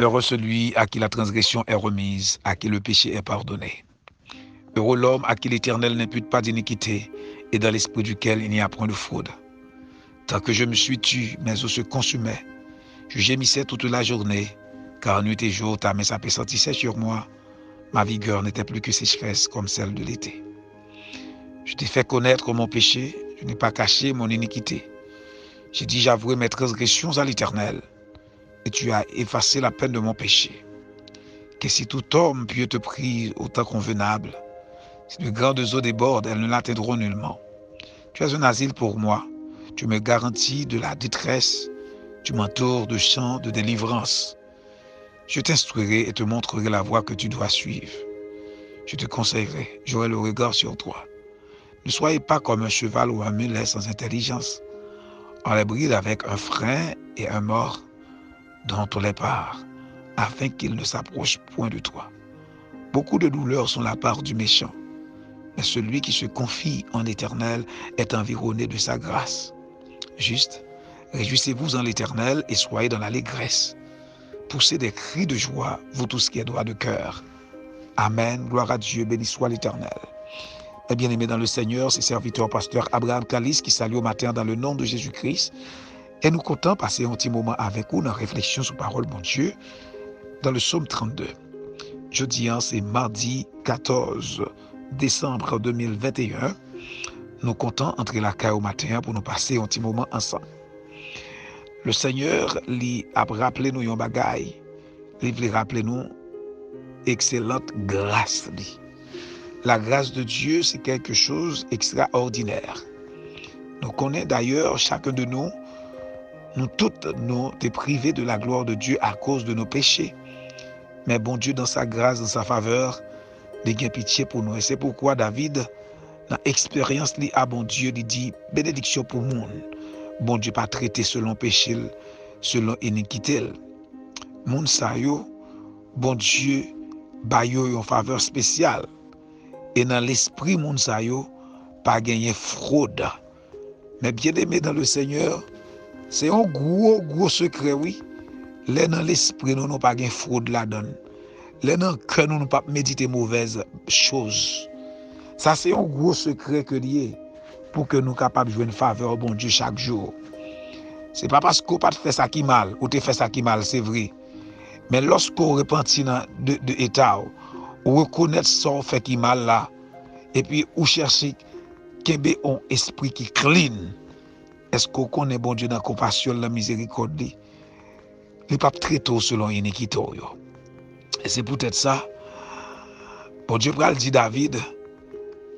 Heureux celui à qui la transgression est remise, à qui le péché est pardonné. Heureux l'homme à qui l'Éternel n'impute pas d'iniquité et dans l'esprit duquel il n'y a point de fraude. Tant que je me suis tu, mes os se consumaient. Je gémissais toute la journée, car nuit et jour ta main s'apesantissait sur moi. Ma vigueur n'était plus que sécheresse comme celle de l'été. Je t'ai fait connaître mon péché, je n'ai pas caché mon iniquité. J'ai dit j'avouerai mes transgressions à l'Éternel, et tu as effacé la peine de mon péché. Que si tout homme peut te prier au temps convenable, si de grandes eaux débordent, elles ne l'atteindront nullement. Tu es un asile pour moi, tu me garantis de la détresse, tu m'entoures de chants de délivrance. Je t'instruirai et te montrerai la voie que tu dois suivre. Je te conseillerai, j'aurai le regard sur toi. Ne soyez pas comme un cheval ou un mulet sans intelligence. On les bride avec un frein et un mors dont on les part, afin qu'ils ne s'approchent point de toi. Beaucoup de douleurs sont la part du méchant, mais celui qui se confie en l'Éternel est environné de sa grâce. Juste, réjouissez-vous en l'Éternel et soyez dans l'allégresse. Poussez des cris de joie, vous tous qui êtes droits de cœur. Amen, gloire à Dieu, béni soit l'Éternel. Et bien-aimé dans le Seigneur, c'est serviteur pasteur Abraham Kalis qui salue au matin dans le nom de Jésus-Christ. Et nous comptons passer un petit moment avec vous dans la réflexion sur parole mon Dieu dans le psaume 32. Jeudi, c'est mardi 14 décembre 2021. Nous comptons entrer la caille au matin pour nous passer un petit moment ensemble. Le Seigneur lui a rappelé nous un bagaille. Il veut rappeler nous excellente grâce. La grâce de Dieu, c'est quelque chose d'extraordinaire. Nous connaissons d'ailleurs, chacun de nous toutes, nous sommes privés de la gloire de Dieu à cause de nos péchés. Mais bon Dieu, dans sa grâce, dans sa faveur, il a pitié pour nous. Et c'est pourquoi David, dans l'expérience, il a bon Dieu, il dit bénédiction pour le monde. Bon Dieu pas traité selon péché, selon iniquité. Moun sa yo, bon Dieu, ba yo une faveur spéciale. Et dans l'esprit, moun sa yo, pas gagner fraude. Mais bien aimé dans le Seigneur, c'est un gros secret, oui. Là dans l'esprit, nous n'avons pas gagner fraude là-dedans. Là dans le cœur, nous n'avons pas méditer mauvaises choses. Ça, c'est un gros secret que lié pour que nous soyons capables de jouer une faveur au bon Dieu chaque jour. Ce n'est pas parce qu'on n'a pas fait ça qui mal, ou tu fait ça qui mal, c'est vrai. Mais lorsqu'on repentit de l'état, ou reconnaît son fait qui mal là, et puis ou chercher qu'il y ait un esprit qui clean, est-ce qu'on connaît bon Dieu dans la compassion, la miséricorde, il n'est pas très tôt selon l'iniquité. Et c'est peut-être ça, bon Dieu pral dit David,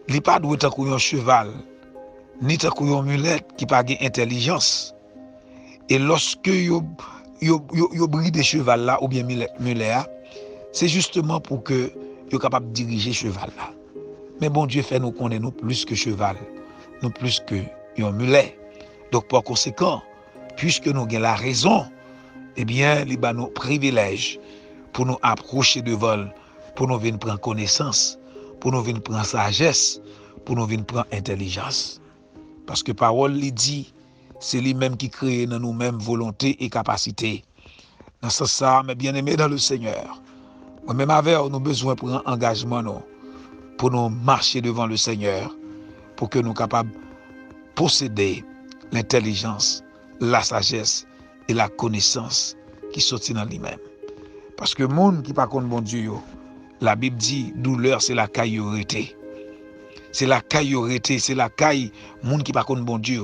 il n'est pas doué tant qu'un cheval, ni tant qu'un mulette qui n'a pas d'intelligence. Et lorsque yo bride cheval là, ou bien mulet, c'est justement pour que yo capable de diriger cheval là. Mais bon Dieu fait nous connaître nous plus que cheval, nous plus que un mulet. Donc par conséquent, puisque nous avons la raison, eh bien, il y a nos privilèges pour nous approcher de vol, pour nous venir prendre connaissance, pour nous venir prendre sagesse, pour nous venir prendre intelligence. Parce que parole lui dit, c'est lui-même qui crée dans nous-mêmes volonté et capacité. Dans ce sens, mes bien-aimés dans le Seigneur, moi-même avec nous besoin de prendre engagement pour nous marcher devant le Seigneur, pour que nous soyons capables de posséder l'intelligence, la sagesse et la connaissance qui sortent dans lui-même. Parce que le monde qui pas contre bon Dieu, la Bible dit, douleur c'est la cailloreté. C'est la cailloreté, c'est la caille, monde qui pas contre bon Dieu.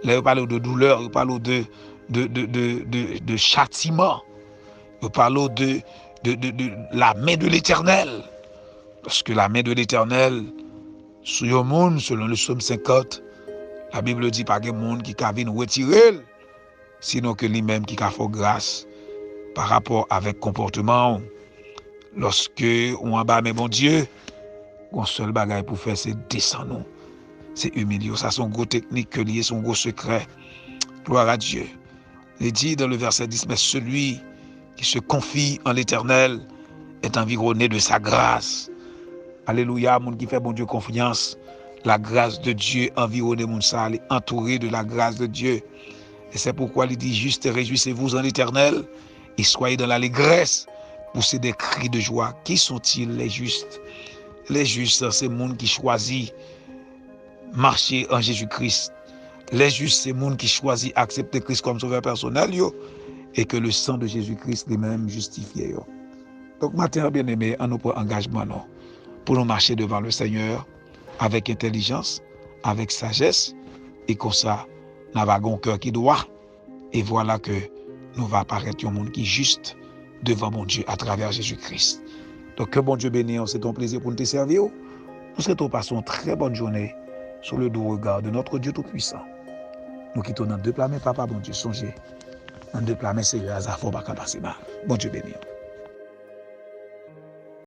Là, on parle de douleur, on parle de châtiment, on parle de la main de l'Éternel. Parce que la main de l'Éternel, sur le monde, selon le psaume 50, la Bible dit pas qu'il y a un monde qui a retirer, sinon que lui-même qui a fait grâce par rapport avec comportement. Lorsque on a bas, mais bon Dieu, un seul bagage pour faire, c'est descendre. C'est humilier. Ça, c'est une grosse technique que lié, son gros secret. Gloire à Dieu. Il dit dans le verset 10, mais celui qui se confie en l'Éternel est environné de sa grâce. Alléluia, monde qui fait bon Dieu confiance. La grâce de Dieu environné mon sale, entouré de la grâce de Dieu. Et c'est pourquoi il dit juste réjouissez-vous en l'Éternel et soyez dans l'allégresse, poussez des cris de joie. Qui sont-ils les justes? Les justes, c'est le monde qui choisit marcher en Jésus-Christ. Les justes, c'est le monde qui choisit accepter Christ comme sauveur personnel et que le sang de Jésus-Christ lui-même justifie. Donc, matin, bien aimé, on nous prend engagement pour nous marcher devant le Seigneur avec intelligence, avec sagesse, et comme ça, nous avons un cœur qui doit. Et voilà que nous va apparaître un monde qui est juste devant mon Dieu à travers Jésus-Christ. Donc, que bon Dieu bénisse, c'est un plaisir pour nous te servir. Nous souhaitons passer une très bonne journée sur le doux regard de notre Dieu Tout-Puissant. Nous quittons dans deux plats, mais papa, bon Dieu, songez. Dans deux plats, mais c'est à Zafo, pas passer mal. Bon Dieu bénisse.